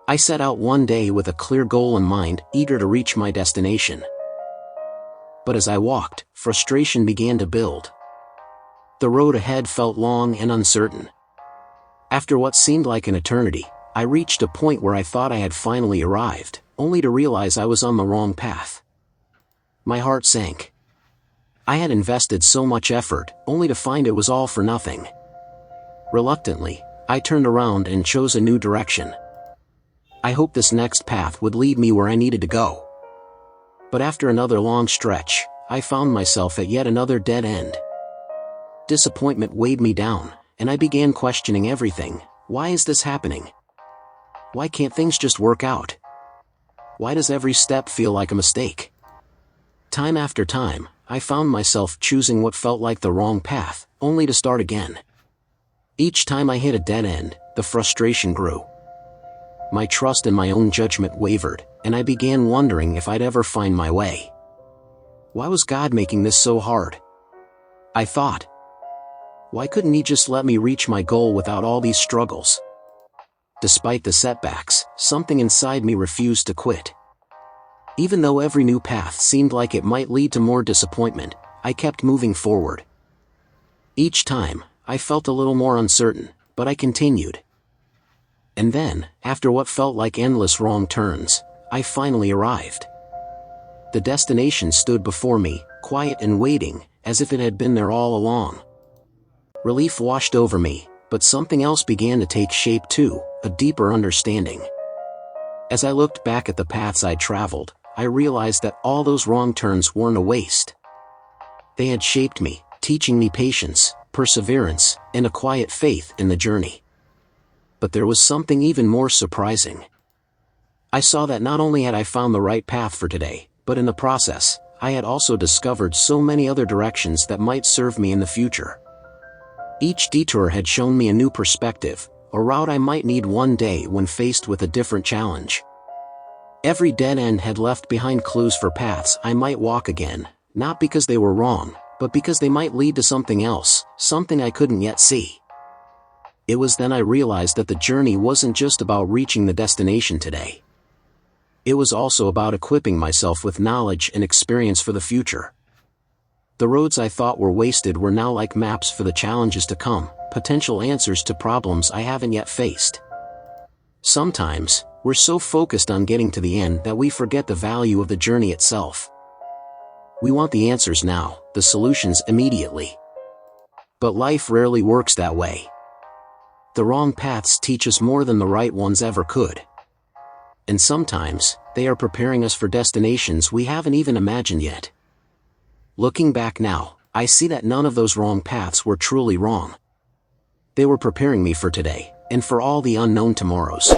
I set out one day with a clear goal in mind, eager to reach my destination. But as I walked, frustration began to build. The road ahead felt long and uncertain. After what seemed like an eternity, I reached a point where I thought I had finally arrived, only to realize I was on the wrong path. My heart sank. I had invested so much effort, only to find it was all for nothing. Reluctantly, I turned around and chose a new direction. I hoped this next path would lead me where I needed to go. But after another long stretch, I found myself at yet another dead end. Disappointment weighed me down, and I began questioning everything. Why is this happening? Why can't things just work out? Why does every step feel like a mistake? Time after time, I found myself choosing what felt like the wrong path, only to start again. Each time I hit a dead end, the frustration grew. My trust in my own judgment wavered, and I began wondering if I'd ever find my way. Why was God making this so hard? I thought. Why couldn't He just let me reach my goal without all these struggles? Despite the setbacks, something inside me refused to quit. Even though every new path seemed like it might lead to more disappointment, I kept moving forward. Each time, I felt a little more uncertain, but I continued. And then, after what felt like endless wrong turns, I finally arrived. The destination stood before me, quiet and waiting, as if it had been there all along. Relief washed over me, but something else began to take shape too, a deeper understanding. As I looked back at the paths I'd traveled, I realized that all those wrong turns weren't a waste. They had shaped me, teaching me patience, perseverance, and a quiet faith in the journey. But there was something even more surprising. I saw that not only had I found the right path for today, but in the process, I had also discovered so many other directions that might serve me in the future. Each detour had shown me a new perspective, a route I might need one day when faced with a different challenge. Every dead end had left behind clues for paths I might walk again, not because they were wrong, but because they might lead to something else, something I couldn't yet see. It was then I realized that the journey wasn't just about reaching the destination today. It was also about equipping myself with knowledge and experience for the future. The roads I thought were wasted were now like maps for the challenges to come, potential answers to problems I haven't yet faced. Sometimes, we're so focused on getting to the end that we forget the value of the journey itself. We want the answers now, the solutions immediately. But life rarely works that way. The wrong paths teach us more than the right ones ever could. And sometimes, they are preparing us for destinations we haven't even imagined yet. Looking back now, I see that none of those wrong paths were truly wrong. They were preparing me for today, and for all the unknown tomorrows.